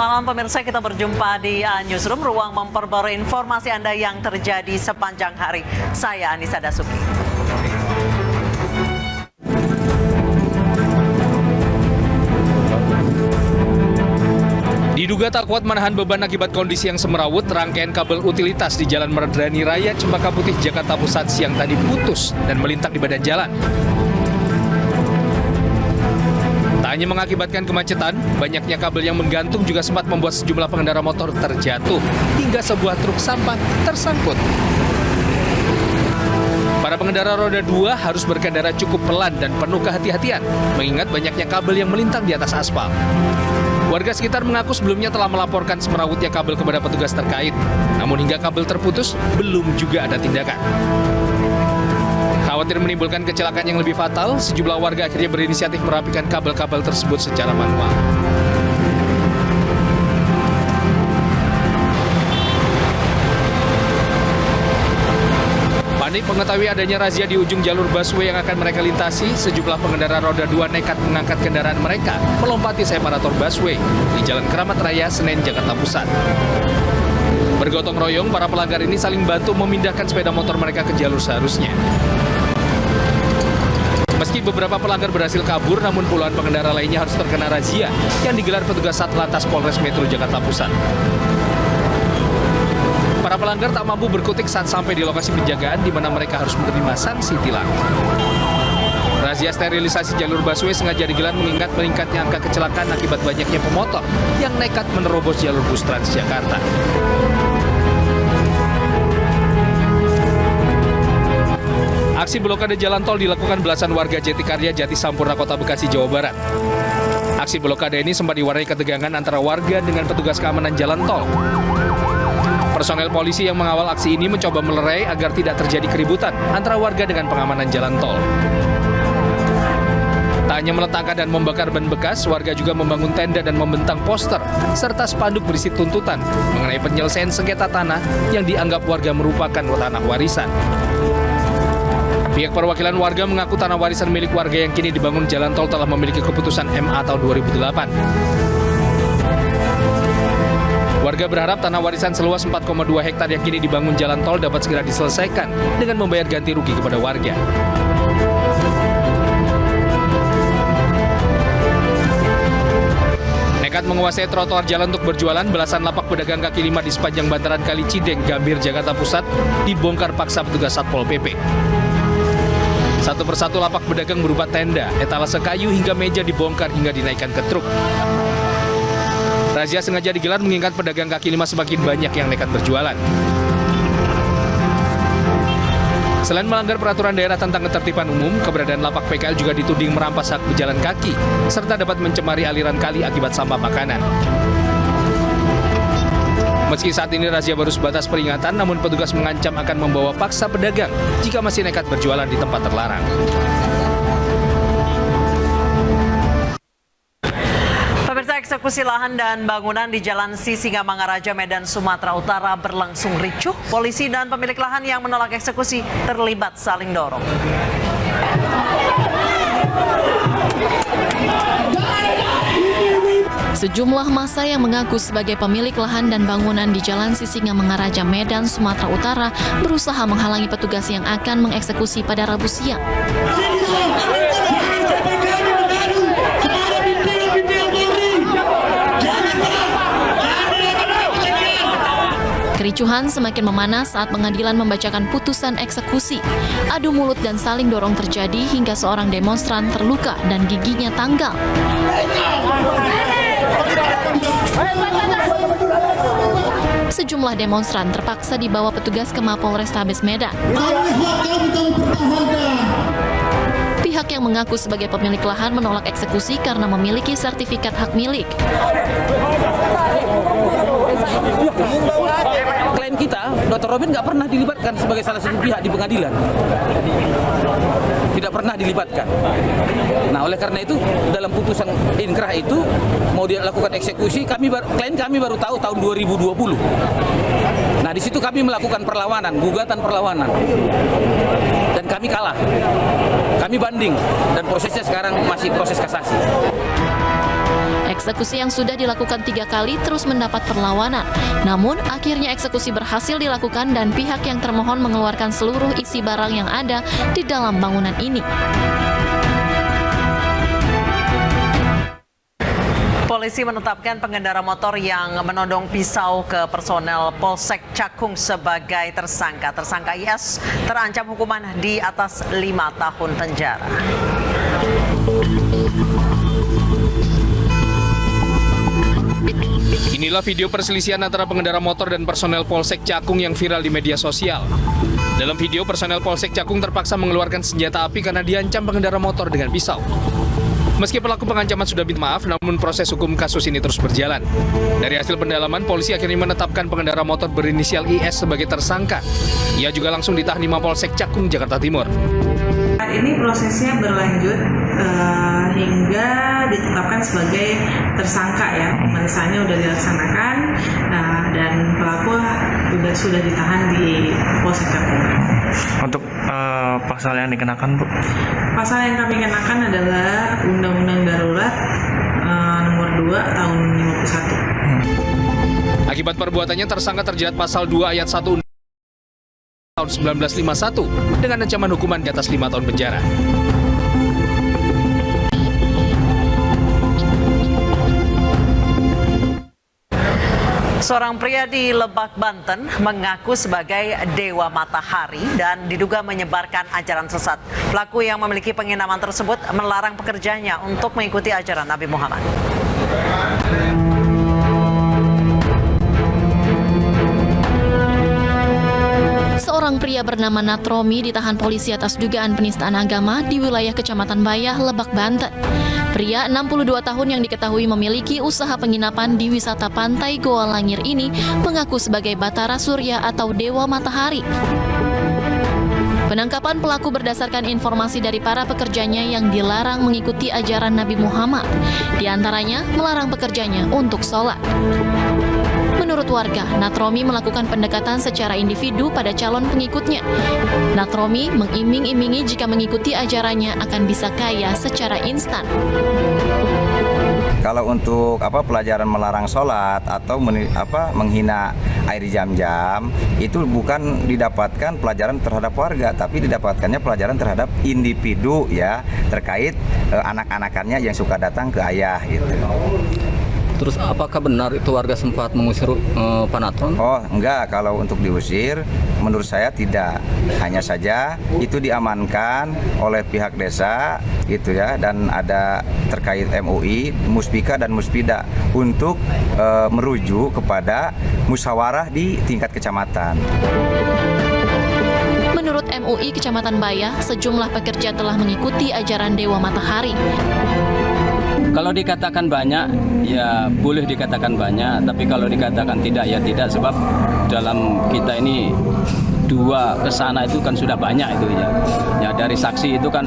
malam pemirsa, kita berjumpa di Newsroom, ruang memperbarui informasi Anda yang terjadi sepanjang hari. Saya Anissa Dasuki. Diduga tak kuat menahan beban akibat kondisi yang semerawut, rangkaian kabel utilitas di Jalan Medrani Raya, Cempaka Putih, Jakarta Pusat siang tadi putus dan melintak di badan jalan. Tak hanya mengakibatkan kemacetan, banyaknya kabel yang menggantung juga sempat membuat sejumlah pengendara motor terjatuh, hingga sebuah truk sampah tersangkut. Para pengendara roda 2 harus berkendara cukup pelan dan penuh kehati-hatian, mengingat banyaknya kabel yang melintang di atas aspal. Warga sekitar mengaku sebelumnya telah melaporkan semerawutnya kabel kepada petugas terkait, namun hingga kabel terputus, belum juga ada tindakan. Khawatir menimbulkan kecelakaan yang lebih fatal, sejumlah warga akhirnya berinisiatif merapikan kabel-kabel tersebut secara manual. Panik mengetahui adanya razia di ujung jalur busway yang akan mereka lintasi, sejumlah pengendara roda 2 nekat mengangkat kendaraan mereka melompati separator busway di Jalan Keramat Raya, Senen, Jakarta Pusat. Bergotong royong, para pelanggar ini saling bantu memindahkan sepeda motor mereka ke jalur seharusnya. Meski beberapa pelanggar berhasil kabur, namun puluhan pengendara lainnya harus terkena razia yang digelar petugas Satlantas Polres Metro Jakarta Pusat. Para pelanggar tak mampu berkutik saat sampai di lokasi penjagaan, di mana mereka harus menerima sanksi tilang. Razia sterilisasi jalur busway sengaja digelar mengingat meningkatnya angka kecelakaan akibat banyaknya pemotor yang nekat menerobos jalur bus Transjakarta. Aksi blokade jalan tol dilakukan belasan warga Jatikarya, Jatisampurna, Kota Bekasi, Jawa Barat. Aksi blokade ini sempat diwarnai ketegangan antara warga dengan petugas keamanan jalan tol. Personel polisi yang mengawal aksi ini mencoba melerai agar tidak terjadi keributan antara warga dengan pengamanan jalan tol. Tak hanya meletakkan dan membakar ban bekas, warga juga membangun tenda dan membentang poster serta spanduk berisi tuntutan mengenai penyelesaian sengketa tanah yang dianggap warga merupakan tanah warisan. Pihak perwakilan warga mengaku tanah warisan milik warga yang kini dibangun jalan tol telah memiliki keputusan MA tahun 2008. Warga berharap tanah warisan seluas 4,2 hektar yang kini dibangun jalan tol dapat segera diselesaikan dengan membayar ganti rugi kepada warga. Nekat menguasai trotoar jalan untuk berjualan, belasan lapak pedagang kaki lima di sepanjang bantaran Kali Cideng, Gambir, Jakarta Pusat dibongkar paksa petugas Satpol PP. Satu persatu lapak pedagang berupa tenda, etalase kayu hingga meja dibongkar hingga dinaikkan ke truk. Razia sengaja digelar mengingat pedagang kaki lima semakin banyak yang nekat berjualan. Selain melanggar peraturan daerah tentang ketertiban umum, keberadaan lapak PKL juga dituding merampas hak pejalan kaki, serta dapat mencemari aliran kali akibat sampah makanan. Meski saat ini razia baru sebatas peringatan, namun petugas mengancam akan membawa paksa pedagang jika masih nekat berjualan di tempat terlarang. Pemirsa, eksekusi lahan dan bangunan di Jalan Sisingamangaraja, Medan, Sumatera Utara berlangsung ricuh. Polisi dan pemilik lahan yang menolak eksekusi terlibat saling dorong. Sejumlah massa yang mengaku sebagai pemilik lahan dan bangunan di Jalan Sisingamangaraja, Medan, Sumatera Utara berusaha menghalangi petugas yang akan mengeksekusi pada Rabu siang. Kericuhan semakin memanas saat pengadilan membacakan putusan eksekusi. Adu mulut dan saling dorong terjadi hingga seorang demonstran terluka dan giginya tanggal. Sejumlah demonstran terpaksa dibawa petugas ke Mapolrestabes Medan. Pihak yang mengaku sebagai pemilik lahan menolak eksekusi karena memiliki sertifikat hak milik. Klien kita, Dr. Robin nggak pernah dilibatkan sebagai salah satu pihak di pengadilan. Tidak pernah dilibatkan. Nah, oleh karena itu, dalam putusan inkrah itu, mau dia lakukan eksekusi, klien kami baru tahu tahun 2020. Nah, di situ kami melakukan perlawanan, gugatan perlawanan. Dan kami kalah. Kami banding, dan prosesnya sekarang masih proses kasasi. Eksekusi yang sudah dilakukan 3 kali terus mendapat perlawanan. Namun, akhirnya eksekusi berhasil dilakukan dan pihak yang termohon mengeluarkan seluruh isi barang yang ada di dalam bangunan ini. Polisi menetapkan pengendara motor yang menodong pisau ke personel Polsek Cakung sebagai tersangka. Tersangka IS terancam hukuman di atas 5 tahun penjara. Inilah video perselisihan antara pengendara motor dan personel Polsek Cakung yang viral di media sosial. Dalam video, personel Polsek Cakung terpaksa mengeluarkan senjata api karena diancam pengendara motor dengan pisau. Meski pelaku pengancaman sudah minta maaf, namun proses hukum kasus ini terus berjalan. Dari hasil pendalaman, polisi akhirnya menetapkan pengendara motor berinisial IS sebagai tersangka. Ia juga langsung ditahan di Mapolsek Cakung, Jakarta Timur. Ini prosesnya berlanjut hingga ditetapkan sebagai tersangka ya. Pemeriksaannya sudah dilaksanakan dan pelaku sudah ditahan di Polsek Cakung. Untuk pasal yang dikenakan, Bu? Pasal yang kami kenakan adalah Undang-Undang Darurat nomor 2 tahun 51. Akibat perbuatannya, tersangka terjerat pasal 2 ayat 1 tahun 1951 dengan ancaman hukuman di atas 5 tahun penjara. Seorang pria di Lebak, Banten mengaku sebagai dewa matahari dan diduga menyebarkan ajaran sesat. Pelaku yang memiliki penginapan tersebut melarang pekerjanya untuk mengikuti ajaran Nabi Muhammad. Seorang pria bernama Natromi ditahan polisi atas dugaan penistaan agama di wilayah Kecamatan Bayah, Lebak, Banten. Pria 62 tahun yang diketahui memiliki usaha penginapan di wisata pantai Goa Langir ini mengaku sebagai Batara Surya atau Dewa Matahari. Penangkapan pelaku berdasarkan informasi dari para pekerjanya yang dilarang mengikuti ajaran Nabi Muhammad. Di antaranya melarang pekerjanya untuk sholat. Menurut warga, Natromi melakukan pendekatan secara individu pada calon pengikutnya. Natromi mengiming-imingi jika mengikuti ajarannya akan bisa kaya secara instan. Kalau untuk pelajaran melarang sholat atau menghina air jam-jam, itu bukan didapatkan pelajaran terhadap warga, tapi didapatkannya pelajaran terhadap individu ya, terkait anak-anakannya yang suka datang ke ayah gitu. Terus apakah benar itu warga sempat mengusir Pak Natron? Oh enggak, kalau untuk diusir menurut saya tidak. Hanya saja itu diamankan oleh pihak desa gitu ya, dan ada terkait MUI, Muspika dan Muspida untuk merujuk kepada musyawarah di tingkat kecamatan. Menurut MUI Kecamatan Bayah, sejumlah pekerja telah mengikuti ajaran Dewa Matahari. Kalau dikatakan banyak, ya boleh dikatakan banyak, tapi kalau dikatakan tidak, ya tidak, sebab dalam kita ini dua kesana itu kan sudah banyak itu ya. Ya dari saksi itu kan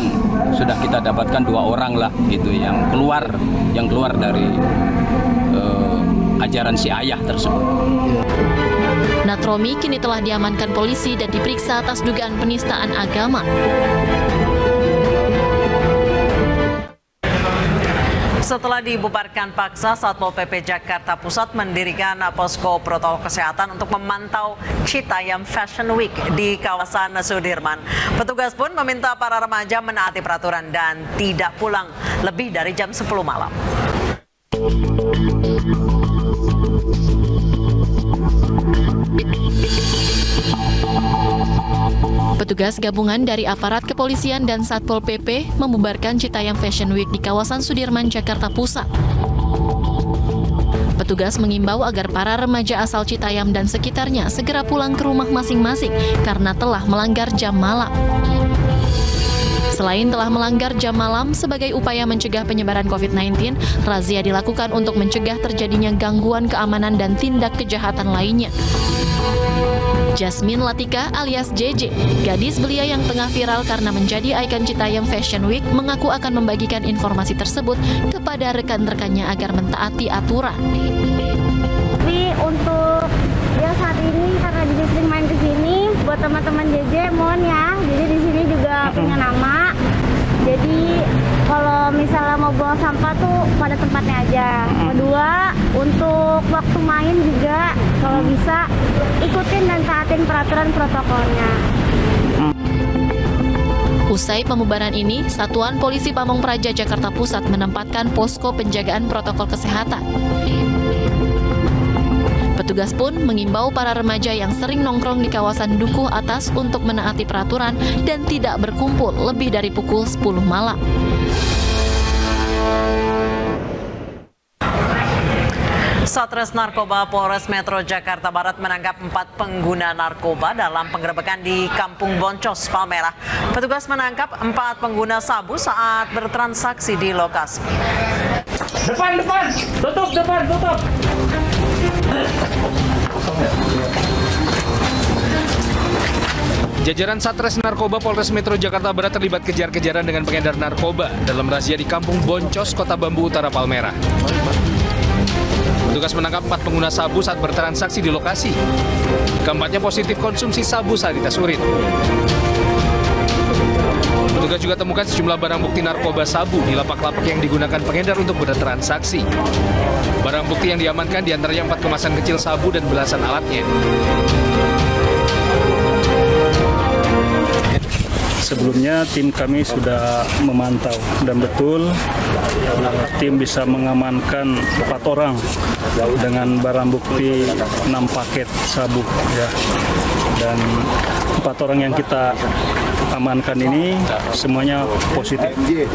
sudah kita dapatkan 2 orang lah itu yang keluar dari ajaran si ayah tersebut. Natromi kini telah diamankan polisi dan diperiksa atas dugaan penistaan agama. Setelah dibubarkan paksa, Satpol PP Jakarta Pusat mendirikan posko protokol kesehatan untuk memantau Citayam Fashion Week di kawasan Sudirman. Petugas pun meminta para remaja menaati peraturan dan tidak pulang lebih dari jam 10 malam. Petugas gabungan dari aparat kepolisian dan Satpol PP membubarkan Citayam Fashion Week di kawasan Sudirman, Jakarta Pusat. Petugas mengimbau agar para remaja asal Citayam dan sekitarnya segera pulang ke rumah masing-masing karena telah melanggar jam malam. Selain telah melanggar jam malam sebagai upaya mencegah penyebaran COVID-19, razia dilakukan untuk mencegah terjadinya gangguan keamanan dan tindak kejahatan lainnya. Jasmine Latika alias JJ, gadis belia yang tengah viral karena menjadi ikon Citayam Fashion Week, mengaku akan membagikan informasi tersebut kepada rekan-rekannya agar mentaati aturan. Tapi untuk yang saat ini karena JJ sering main ke sini, buat teman-teman JJ mohon ya, jadi di sini juga punya nama. Jadi kalau misalnya mau bawa buang sampah tuh pada tempatnya aja. Kedua, untuk waktu main juga kalau bisa ikutin dan taatin peraturan protokolnya. Usai pembubaran ini, Satuan Polisi Pamong Praja Jakarta Pusat menempatkan posko penjagaan protokol kesehatan. Petugas pun mengimbau para remaja yang sering nongkrong di kawasan Dukuh Atas untuk menaati peraturan dan tidak berkumpul lebih dari pukul 10 malam. Satres Narkoba Polres Metro Jakarta Barat menangkap 4 pengguna narkoba dalam penggerebekan di Kampung Boncos, Palmerah. Petugas menangkap 4 pengguna sabu saat bertransaksi di lokasi. Depan, tutup. Jajaran Satres Narkoba Polres Metro Jakarta Barat terlibat kejar-kejaran dengan pengedar narkoba dalam razia di Kampung Boncos, Kota Bambu Utara, Palmerah. Petugas menangkap 4 pengguna sabu saat bertransaksi di lokasi. Keempatnya positif konsumsi sabu saat dites urin. Petugas juga temukan sejumlah barang bukti narkoba sabu di lapak-lapak yang digunakan pengedar untuk bertransaksi. Barang bukti yang diamankan diantaranya 4 kemasan kecil sabu dan belasan alatnya. Sebelumnya tim kami sudah memantau dan betul tim bisa mengamankan 4 orang dengan barang bukti 6 paket sabu ya. Dan 4 orang yang kita amankan ini semuanya positif. Ya.